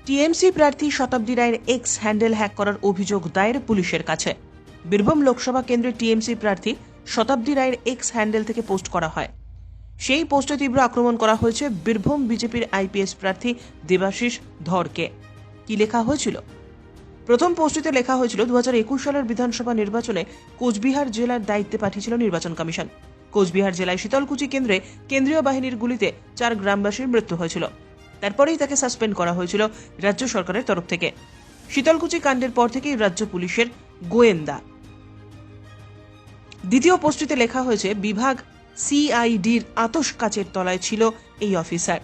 TMC প্রার্থী শতাব্দী রায়ের x handle hack করার অভিযোগ দায়ের পুলিশের কাছে। বীরভূম লোকসভা কেন্দ্রে টিএমসি প্রার্থী শতাব্দী রায়ের এক্স হ্যান্ডেল থেকে পোস্ট করা হয়। সেই পোস্টে তীব্র আক্রমণ করা হয়েছে বীরভূম বিজেপির আইপিএস প্রার্থী দেবাশিস ধরকে। কি লেখা হয়েছিল? প্রথম পোস্টটিতে লেখা হয়েছিল 2021 সালের বিধানসভা নির্বাচনে কোচবিহার জেলার দায়িত্বে পাঠিয়েছিল নির্বাচন কমিশন। কোচবিহার জেলায় শীতলকুচি কেন্দ্রে কেন্দ্রীয় বাহিনীর গুলিতে 4 গ্রামবাসীর মৃত্যু হয়েছিল। তারপরেই তাকে সাসপেন্ড করা হয়েছিল রাজ্য সরকারের তরফ থেকে। শীতলকুচি কাণ্ডের পর থেকেই রাজ্য পুলিশের গোয়েন্দা। দ্বিতীয় পোস্টটিতে লেখা হয়েছে বিভাগ সিআইডির আতশ কাচের তলায় ছিল এই অফিসার।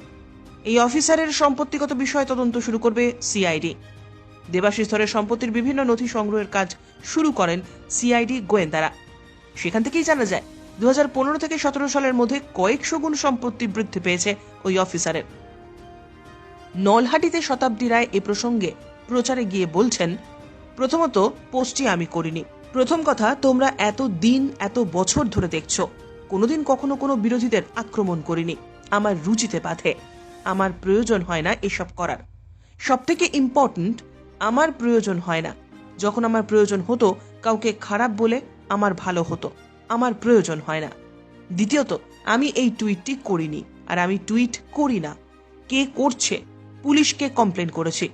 এই অফিসারের সম্পত্তিগত বিষয়ে তদন্ত শুরু করবে সিআইডি। দেবাশিস ধরের সম্পত্তির বিভিন্ন নথি সংগ্রহের কাজ শুরু করেন সিআইডি গোয়েন্দারা। সেখান থেকেই জানা যায় 2015 থেকে 17 সালের মধ্যে কয়েকশো গুণ সম্পত্তি বৃদ্ধি পেয়েছে ওই অফিসারের। নলহাটিতে শতাব্দী রায় এ প্রসঙ্গে প্রচারে গিয়ে বলছেন, প্রথমত পোস্টটি আমি করিনি। প্রথম কথা, তোমরা এত দিন এত বছর ধরে দেখছো, কোনোদিন কখনো কোনো বিরোধীদের আক্রমণ করিনি। আমার রুচিতে বাধে, আমার প্রয়োজন হয় না এসব করার। সব থেকে ইম্পর্ট্যান্ট, আমার প্রয়োজন হয় না। যখন আমার প্রয়োজন হতো কাউকে খারাপ বলে আমার ভালো হতো, আমার প্রয়োজন হয় না। দ্বিতীয়ত, আমি এই টুইটটি করিনি, আর আমি টুইট করি না। কে করছে? পুলিশকে কমপ্লেন করেছি।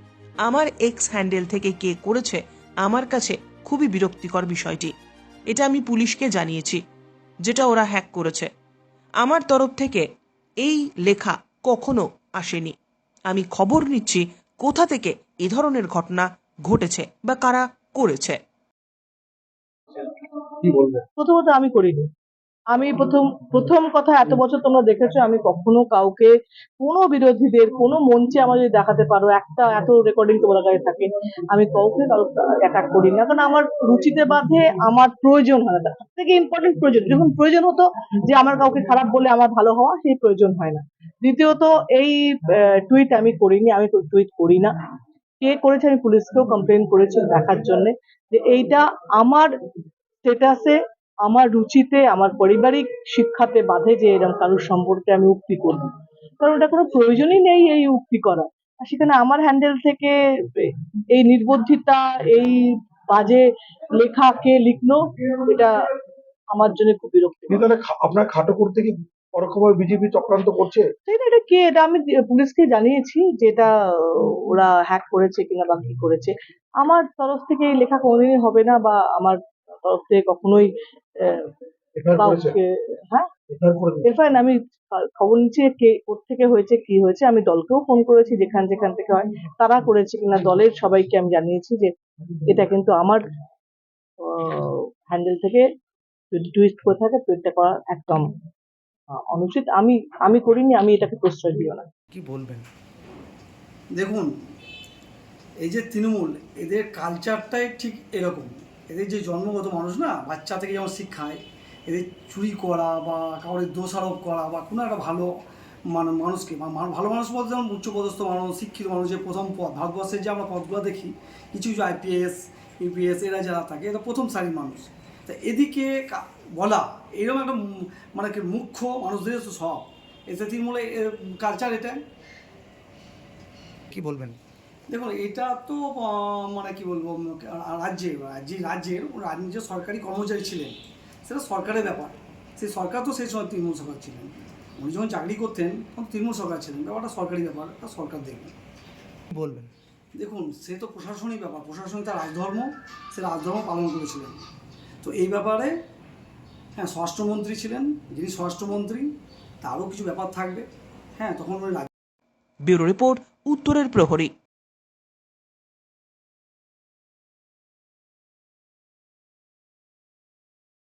আমার এক্স হ্যান্ডেল থেকে কে করেছে আমার কাছে খুবই বিরক্তিকর বিষয়টি। এটা আমি পুলিশকে জানিয়েছি, যেটা ওরা হ্যাক করেছে। আমার তরফ থেকে এই লেখা কখনো আসেনি। আমি খবর নিচ্ছি কোথা থেকে এ ধরনের ঘটনা ঘটেছে বা কারা করেছে। প্রথমত আমি করিনি। আমি প্রথম কথা, এত বছর তোমরা দেখেছো আমি কখনো কাউকে, কোনো বিরোধীদের কোনো মঞ্চে আমার যদি দেখাতে পারো একটা এত রেকর্ডিং তোমার কাছে থাকে, আমি কাউকে অ্যাটাক করি না, কারণ আমার রুচিতে বাধে, আমার প্রয়োজন হয় না। সব থেকে ইম্পর্টেন্ট প্রয়োজন, যখন প্রয়োজন হতো যে আমার কাউকে খারাপ বলে আমার ভালো হওয়া, সেই প্রয়োজন হয় না। দ্বিতীয়ত, এই টুইট আমি করিনি, আমি টুইট করি না। কে করেছে আমি পুলিশকেও কমপ্লেন করেছি দেখার জন্য যে এইটা আমার স্টেটাসে, আমার রুচিতে, আমার পারিবারিক শিক্ষাতে বাধে যে এরকম কারোর সম্পর্কে আমি উক্তি করব, কারণ এটা কোনো প্রয়োজনই নেই এই উক্তি করা। আর সেখানে আমার হ্যান্ডেল থেকে এই নির্বুদ্ধিতা, এই বাজে লেখা কে লিখলো, এটা আমার জন্য খুব বিরক্তি। আপনার খাটো করতে কি পরোক্ষভাবে বিজেপি চক্রান্ত করছে? এটা কে, এটা আমি পুলিশকে জানিয়েছি যে এটা ওরা হ্যাক করেছে কিনা বা কি করেছে। আমার তরফ থেকে এই লেখা কোনোদিনই হবে না, বা আমার তরফ থেকে কখনোই কাউকে, হ্যাঁ এফআইআর আমি খবর নিচ্ছি কে কোত্থেকে হয়েছে, কি হয়েছে। আমি দলকেও ফোন করেছি, যেখান থেকে হয় তারা করেছে কিনা, দলের সবাইকে আমি জানিয়েছি যে এটা কিন্তু আমার হ্যান্ডেল থেকে যদি টুইট করে থাকে, টুইটটা করা একদম অনুচিত। আমি করিনি, আমি এটাকে প্রশ্রয় দিও না। কি বলবেন? দেখুন, এই যে তৃণমূল, এদের কালচারটাই ঠিক এরকম। এদের যে জন্মগত মানুষ না, বাচ্চা থেকে যেমন শিক্ষায়, এদের চুরি করা বা কাউকে দোষারোপ করা বা কোনো একটা ভালো মানুষকে, ভালো মানুষ বলতে যেমন উচ্চপদস্থ মানুষ, শিক্ষিত মানুষ, যে প্রথম পদ ভারতবর্ষের যে আমরা পদগুলো দেখি, কিছু কিছু আইপিএস ইউপিএস এরা যারা থাকে, এটা প্রথম সারির মানুষ। তা এদিকে বলা এরকম একটা মানে কি মুখ্য মানুষদের সব, এতে তৃণমূলে কালচার এটা। কি বলবেন? দেখুন, এটা তো মানে কি বলবো, রাজ্যের সরকারি কর্মচারী ছিলেন, সেটা সরকারের ব্যাপার। সেই সরকার তো সেই সময় তৃণমূল সরকার ছিলেন, উনি যখন চাকরি করতেন তখন তৃণমূল সরকার ছিলেন, ব্যাপারটা সরকারি ব্যাপার, এটা সরকার দেখবে। বলবেন? দেখুন, সে তো প্রশাসনিক ব্যাপার, প্রশাসনিক তার রাজধর্ম, সে রাজধর্ম পালন করেছিলেন। তো এই ব্যাপারে হ্যাঁ, স্বরাষ্ট্রমন্ত্রী ছিলেন, যিনি স্বরাষ্ট্রমন্ত্রী, তারও কিছু ব্যাপার থাকবে। হ্যাঁ, তখন উনি ব্যুরো রিপোর্ট, উত্তরের প্রহরী।